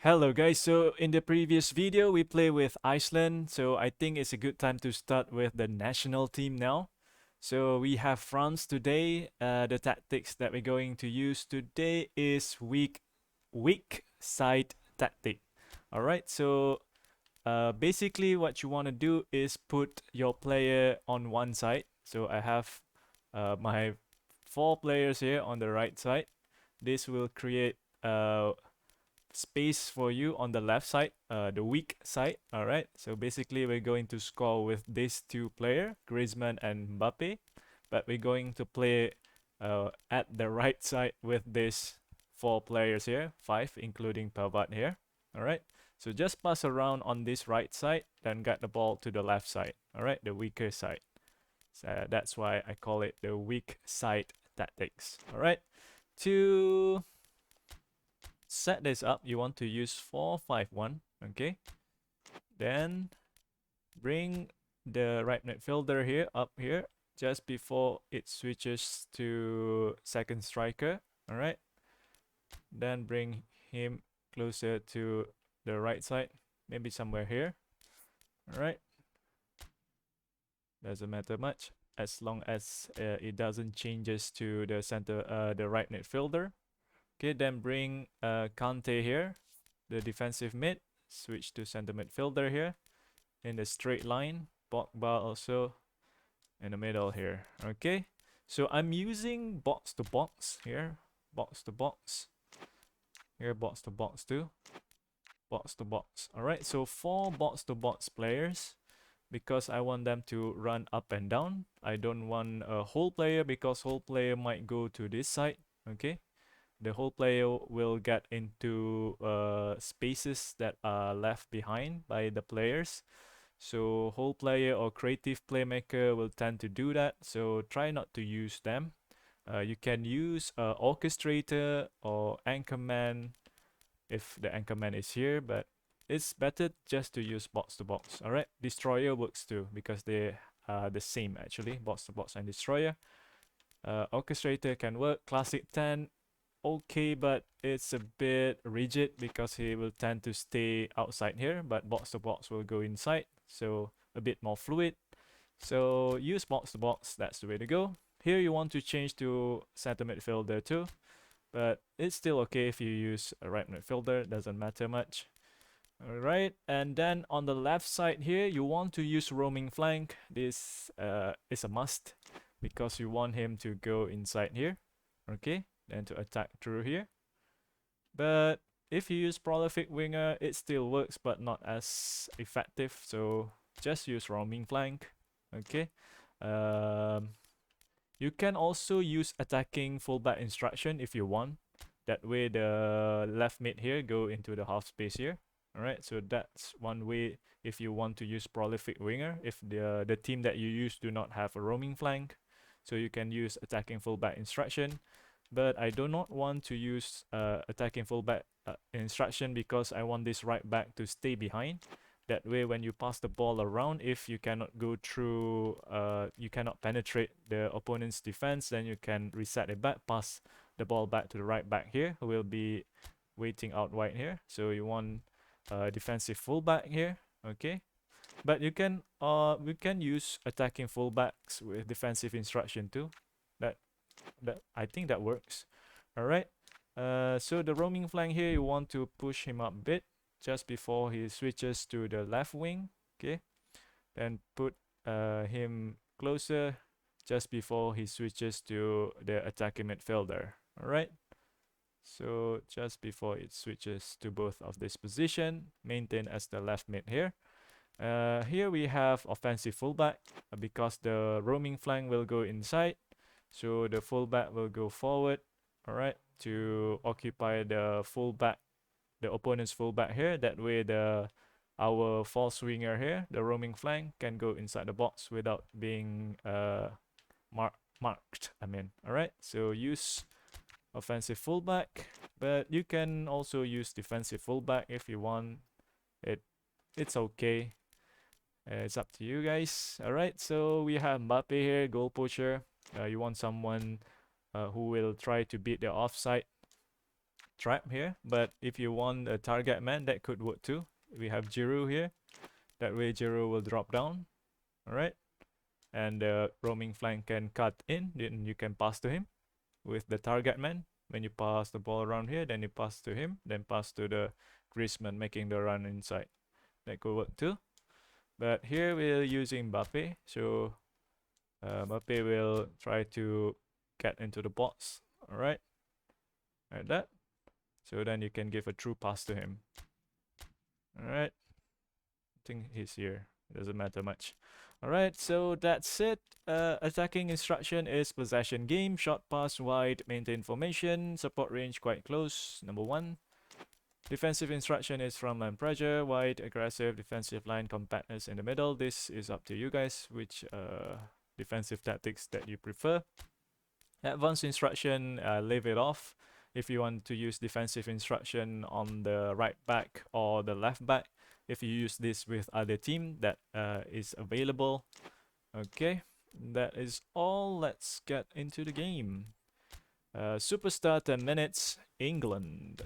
Hello guys, so in the previous video we play with Iceland, so I think it's a good time to start with the national team now. So we have France today. The tactics that we're going to use today is weak side tactic. Alright, so basically what you want to do is put your player on one side. So I have my four players here on the right side. This will create space for you on the left side, the weak side. All right. So basically, we're going to score with these two players, Griezmann and Mbappe, but we're going to play at the right side with these four players here, five including Pavard here. All right. So just pass around on this right side, then get the ball to the left side. All right, the weaker side. So that's why I call it the weak side tactics. All right. To set this up, you want to use 4-5-1, okay? Then bring the right midfielder here up here just before it switches to second striker, all right? Then bring him closer to the right side, maybe somewhere here, all right? Doesn't matter much as long as it doesn't changes to the the right midfielder. Okay, then bring Kante here, the defensive mid. Switch to center midfielder here in the straight line. Pogba also in the middle here. Okay, so I'm using box to box here, box to box here, box to box too, box to box. All right, so four box to box players because I want them to run up and down. I don't want a whole player because whole player might go to this side. Okay, the whole player will get into spaces that are left behind by the players. So whole player or creative playmaker will tend to do that. So try not to use them. You can use orchestrator or anchorman if the anchorman is here, but it's better just to use box to box. All right, destroyer works too because they are the same actually. Box to box and destroyer. Orchestrator can work. Classic 10 okay, but it's a bit rigid because he will tend to stay outside here, but box to box will go inside, so a bit more fluid. So use box to box, that's the way to go. Here you want to change to center midfielder too, but it's still okay if you use a right midfielder, doesn't matter much. Alright, and then on the left side here, you want to use roaming flank. This is a must because you want him to go inside here. Okay, then to attack through here. But if you use prolific winger, it still works, but not as effective. So just use roaming flank. Okay. Um, you can also use attacking fullback instruction if you want. That way the left mid here go into the half space here. Alright, so that's one way if you want to use prolific winger, if the team that you use do not have a roaming flank. So you can use attacking fullback instruction. But I do not want to use attacking fullback instruction because I want this right back to stay behind. That way, when you pass the ball around, if you cannot go through, you cannot penetrate the opponent's defense, then you can reset it back, pass the ball back to the right back here, who will be waiting out wide here. So you want defensive fullback here, okay? But we can use attacking fullbacks with defensive instruction too. That that I think that works. All right. So the roaming flank here, you want to push him up a bit just before he switches to the left wing. Okay. Then put him closer just before he switches to the attacking midfielder. All right. So just before it switches to both of this position, maintain as the left mid here. Here we have offensive fullback because the roaming flank will go inside. So the fullback will go forward, all right, to occupy the fullback, the opponent's fullback here. That way, our false winger here, the roaming flank, can go inside the box without being marked. I mean, all right. So use offensive fullback, but you can also use defensive fullback if you want. It's okay. It's up to you guys. All right. So we have Mbappe here, goal poacher. You want someone who will try to beat the offside. trap here, but if you want a target man, that could work too. We have Giroud here. That way Giroud will drop down. Alright. And the roaming flank can cut in, then you can pass to him with the target man. When you pass the ball around here, then you pass to him, then pass to the Griezmann, making the run inside. That could work too. But here we're using Mbappe, so Mbappe will try to get into the box. Alright, like that. So then you can give a true pass to him. Alright, I think he's here. It doesn't matter much. Alright, so that's it. Attacking instruction is possession game, short pass wide, maintain formation, support range quite close, number 1. Defensive instruction is from line pressure, wide, aggressive, defensive line, compactness in the middle. This is up to you guys, which defensive tactics that you prefer. Advanced instruction, leave it off. If you want to use defensive instruction on the right back or the left back, if you use this with other team that is available. Okay, that is all. Let's get into the game. Superstar 10 minutes, England.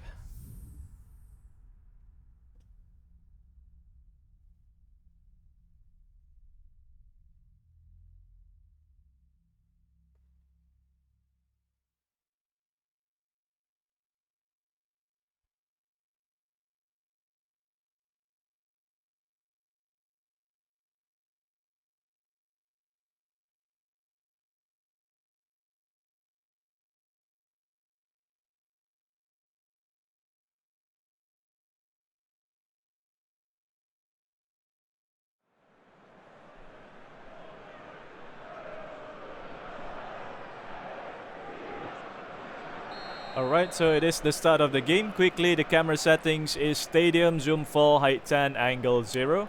Alright, so it is the start of the game. Quickly, the camera settings is stadium, zoom 4, height 10, angle 0.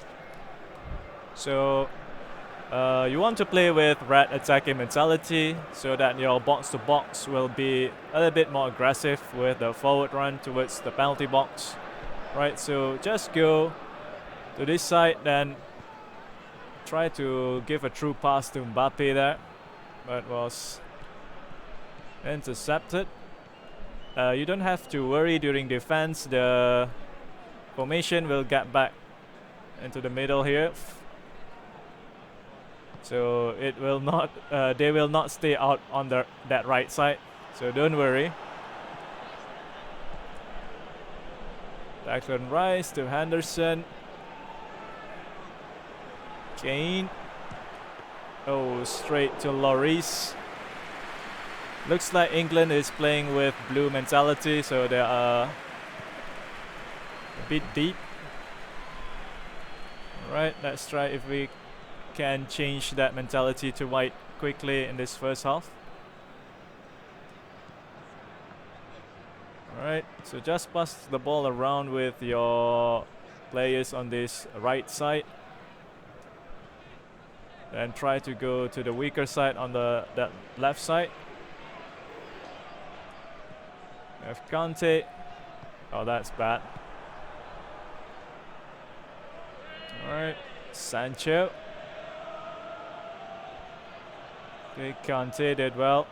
So you want to play with red attacking mentality so that your box to box will be a little bit more aggressive with the forward run towards the penalty box. Right, so just go to this side, then try to give a true pass to Mbappe there, but was intercepted. You don't have to worry during defense. The formation will get back into the middle here, so it will not. They will not stay out on that right side. So don't worry. Declan Rice to Henderson. Kane. Oh, straight to Lloris. Looks like England is playing with blue mentality, so they are a bit deep. Alright, let's try if we can change that mentality to white quickly in this first half. Alright, so just pass the ball around with your players on this right side. Then try to go to the weaker side on that left side. We have Kante. Oh, that's bad. Alright, Sancho. Okay, Kante did well.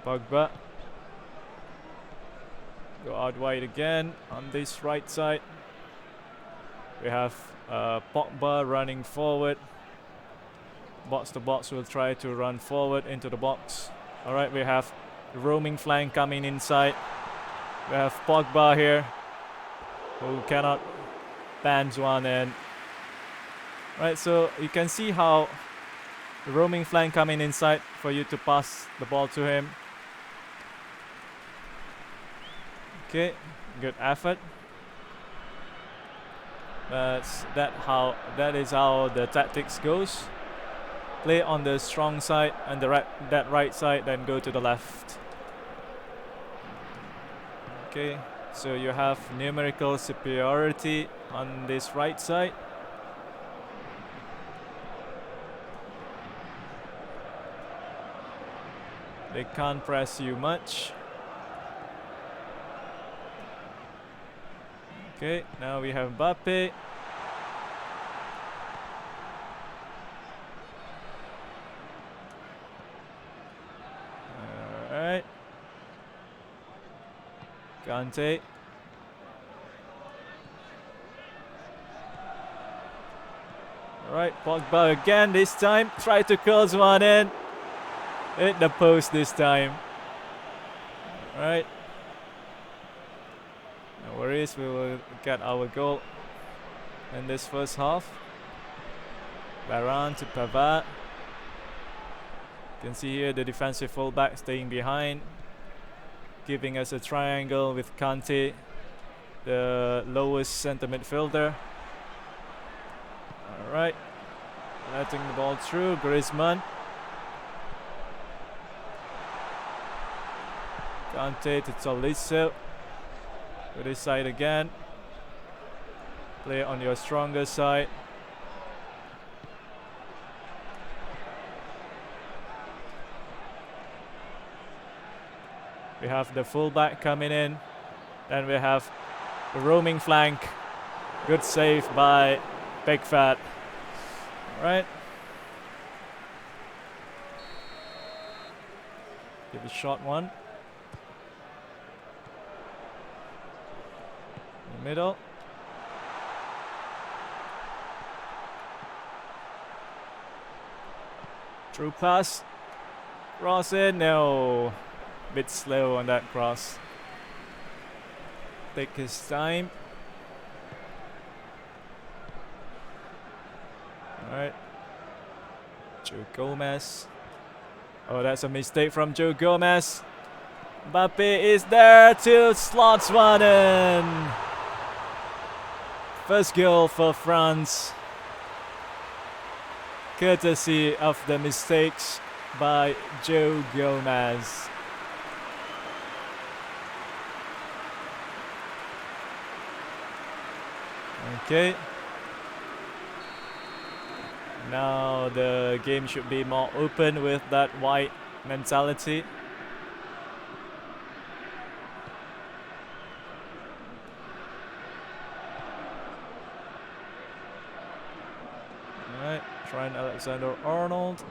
Pogba. Go out wide again on this right side. We have Pogba running forward. Box to box will try to run forward into the box. Alright, we have the roaming flank coming inside. We have Pogba here, who cannot bans one in. Right, so you can see how the roaming flank coming inside for you to pass the ball to him. Okay, good effort. That is how the tactics goes. Play on the strong side and that right side, then go to the left. Okay, so you have numerical superiority on this right side. They can't press you much. Okay, now we have Mbappe. Kante. Alright, Pogba again this time. Try to close one in. Hit the post this time. Alright. No worries, we will get our goal in this first half. Varane to Pavard. You can see here the defensive fullback staying behind, giving us a triangle with Kante, the lowest centre midfielder. Alright, letting the ball through. Griezmann. Kante to Tolisso. To this side again. Play on your stronger side. We have the fullback coming in. Then we have the roaming flank. Good save by Big Fat. Alright. Give it a shot one. In the middle. Through pass. Cross in. No. Bit slow on that cross. Take his time. Alright. Joe Gomez. Oh, that's a mistake from Joe Gomez. Mbappe is there to slots one in. First goal for France. Courtesy of the mistakes by Joe Gomez. Okay. Now the game should be more open with that white mentality. Alright, Trent Alexander-Arnold.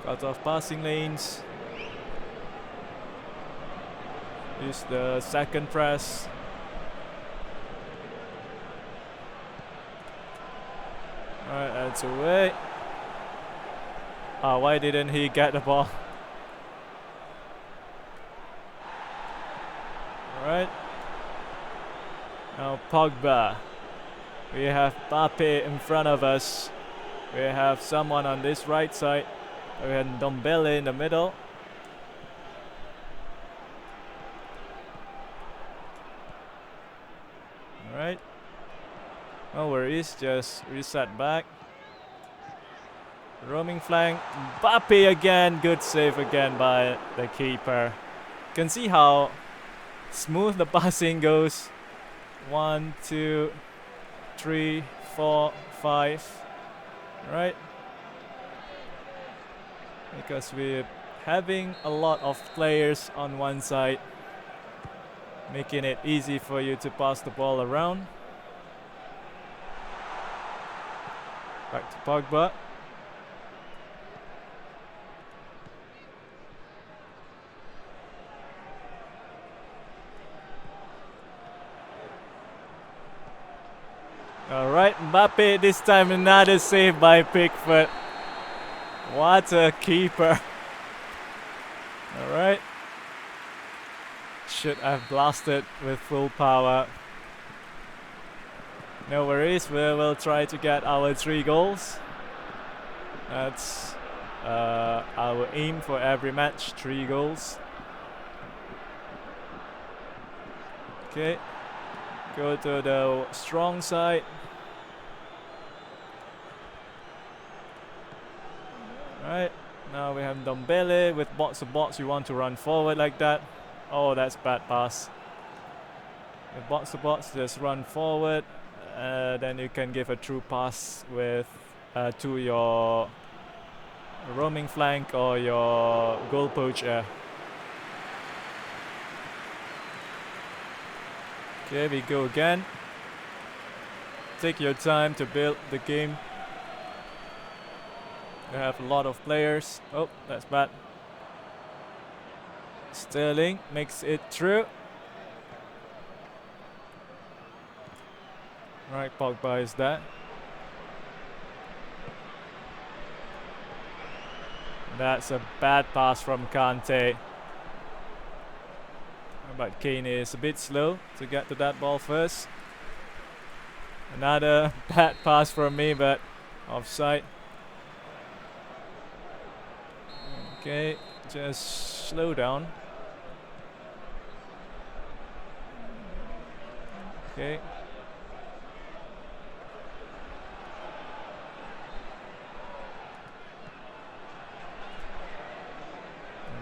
Cut off passing lanes. Use the second press. Alright, that's away. Why didn't he get the ball? Alright. Now Pogba. We have Mbappe in front of us. We have someone on this right side. We have Ndombele in the middle. Alright. No worries, just reset back. Roaming flank. Mbappe again. Good save again by the keeper. You can see how smooth the passing goes. 1, 2, 3, 4, 5. Right? Because we're having a lot of players on one side, making it easy for you to pass the ball around. Back to Pogba. Alright, Mbappe this time, another save by Pickford. What a keeper. Alright. Should have blasted with full power. No worries, we will try to get our 3 goals. That's our aim for every match, 3 goals. Okay, go to the strong side. Alright, now we have Ndombele with box to box. You want to run forward like that. Oh, that's bad pass. With box to box, just run forward. Then you can give a true pass with to your roaming flank or your goal poacher. Okay, we go again. Take your time to build the game. You have a lot of players. Oh, that's bad. Sterling makes it through. Right, Pogba is that. That's a bad pass from Kante. But Kane is a bit slow to get to that ball first. Another bad pass from me, but offside. Okay, just slow down. Okay.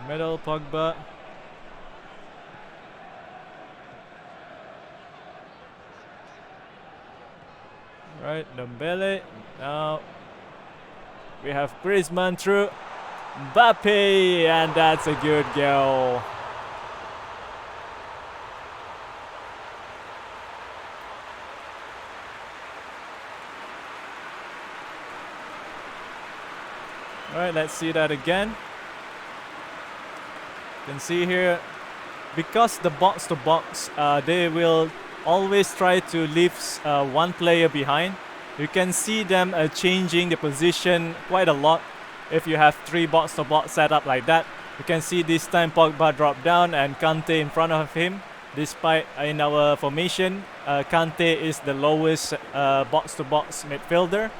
Middle, Pogba. Right, Dembele. Now we have Griezmann through. Mbappe, and that's a good goal. Alright, let's see that again. You can see here, because the box to box, they will always try to leave one player behind. You can see them changing the position quite a lot. If you have 3 box to box set up like that, you can see this time Pogba dropped down and Kante in front of him. Despite in our formation, Kante is the lowest box to box midfielder.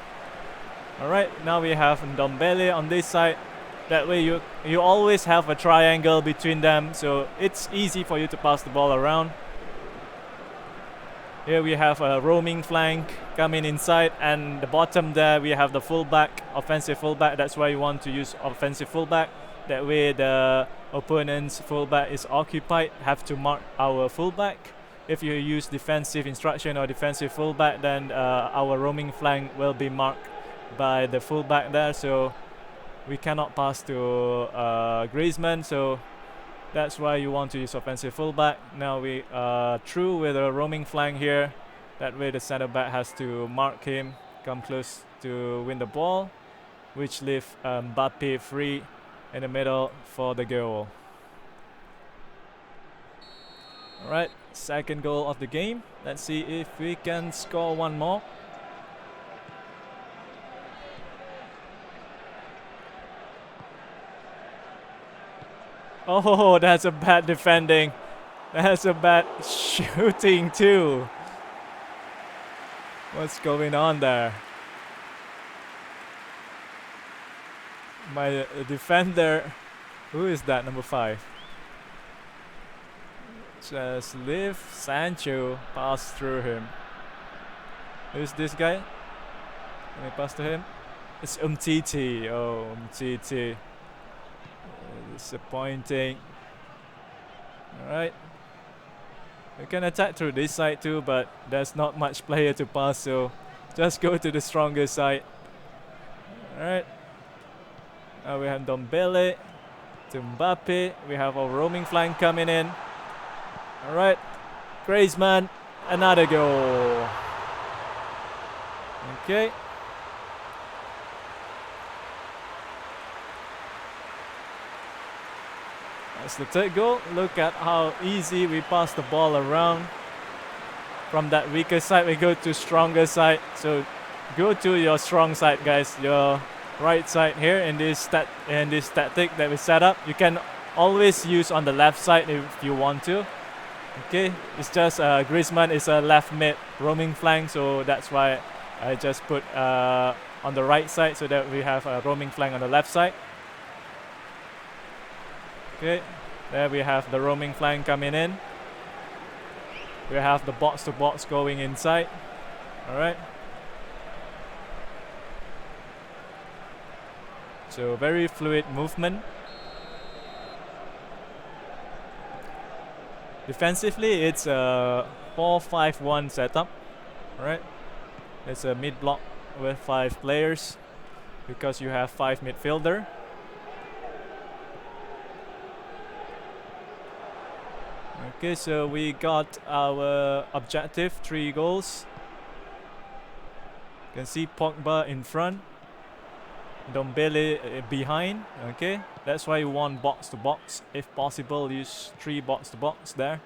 Alright, now we have Ndombele on this side. That way you always have a triangle between them, so it's easy for you to pass the ball around. Here we have a roaming flank coming inside, and the bottom there we have the fullback, offensive fullback. That's why you want to use offensive fullback. That way the opponent's fullback is occupied, have to mark our fullback. If you use defensive instruction or defensive fullback, then our roaming flank will be marked by the fullback there, so we cannot pass to Griezmann, so that's why you want to use offensive fullback. Now we are through with a roaming flank here. That way the center back has to mark him, come close to win the ball, which leaves Mbappe free in the middle for the goal. Alright, second goal of the game. Let's see if we can score one more. Oh, that's a bad defending. That's a bad shooting too. What's going on there? My defender, who is that, number 5? Just leave Sancho pass through him. Who's this guy? Let me pass to him. It's Umtiti. Oh, Umtiti. Disappointing. Alright. We can attack through this side too, but there's not much player to pass, so just go to the stronger side. Alright. Now we have Ndombele to Mbappe. We have our roaming flank coming in. Alright. Griezmann. Another goal. Okay. That's the third goal. Look at how easy we pass the ball around. From that weaker side, we go to stronger side. So go to your strong side, guys. Your right side here in this tactic that we set up. You can always use on the left side if you want to. Okay, it's just Griezmann is a left mid roaming flank, so that's why I just put on the right side so that we have a roaming flank on the left side. Okay, there we have the roaming flank coming in. We have the box to box going inside. Alright. So very fluid movement. Defensively, it's a 4-5-1 setup. Alright. It's a mid block with 5 players because you have 5 midfielder. Okay, so we got our objective, 3 goals. You can see Pogba in front. Dombele behind. Okay, that's why you want box to box. If possible, use 3 box to box there.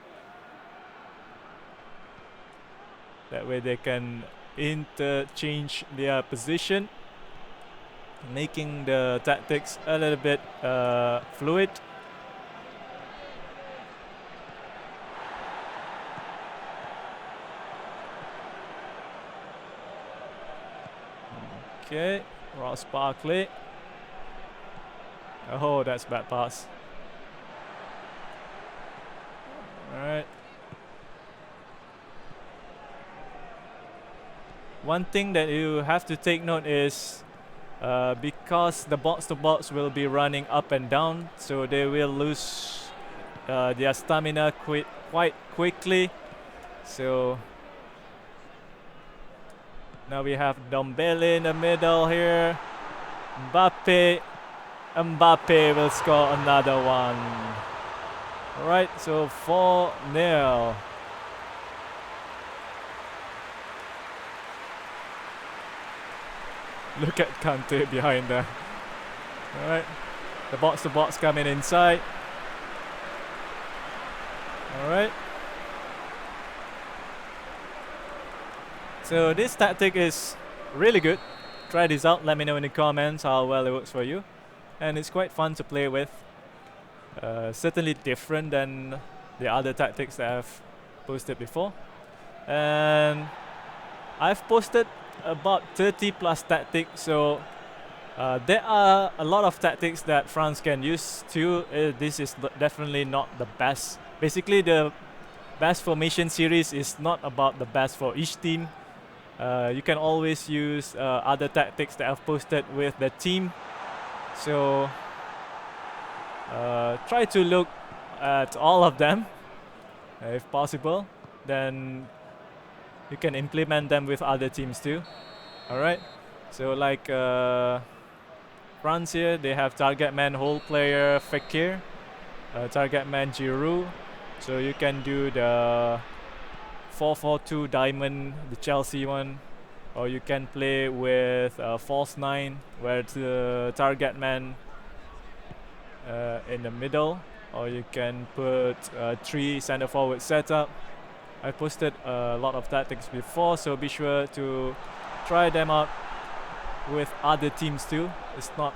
That way they can interchange their position, making the tactics a little bit fluid. Okay, Ross Barkley. Oh, that's bad pass. Alright. One thing that you have to take note is because the box to box will be running up and down, so they will lose their stamina quite quickly. So now we have Dombele in the middle here. Mbappe will score another one. Alright, so 4-0. Look at Kante behind there. Alright, the box to box coming inside. Alright. So this tactic is really good. Try this out, let me know in the comments how well it works for you. And it's quite fun to play with. Certainly different than the other tactics that I've posted before. And I've posted about 30 plus tactics, so there are a lot of tactics that France can use too. This is definitely not the best. Basically, the best formation series is not about the best for each team. You can always use other tactics that I've posted with the team. So try to look at all of them if possible. Then you can implement them with other teams too. Alright. So like France here, they have target man hole player Fekir, target man Giroud. So you can do the 4-4-2 diamond, the Chelsea one, or you can play with false 9 where the target man in the middle, or you can put 3 center forward setup. I posted a lot of tactics before, so be sure to try them out with other teams too. It's not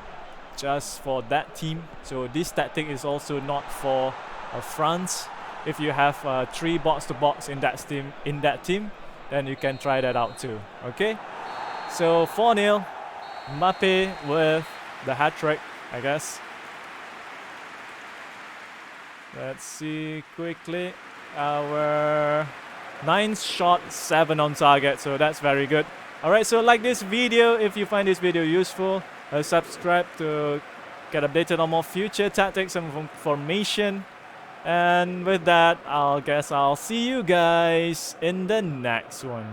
just for that team. So this tactic is also not for France. If you have 3 box to box in that team, then you can try that out too. Okay, so 4-0, Mbappe with the hat trick, I guess. Let's see quickly. Our 9 shot, 7 on target, so that's very good. Alright, so like this video if you find this video useful. Subscribe to get updated on more future tactics and formation. And with that, I'll see you guys in the next one.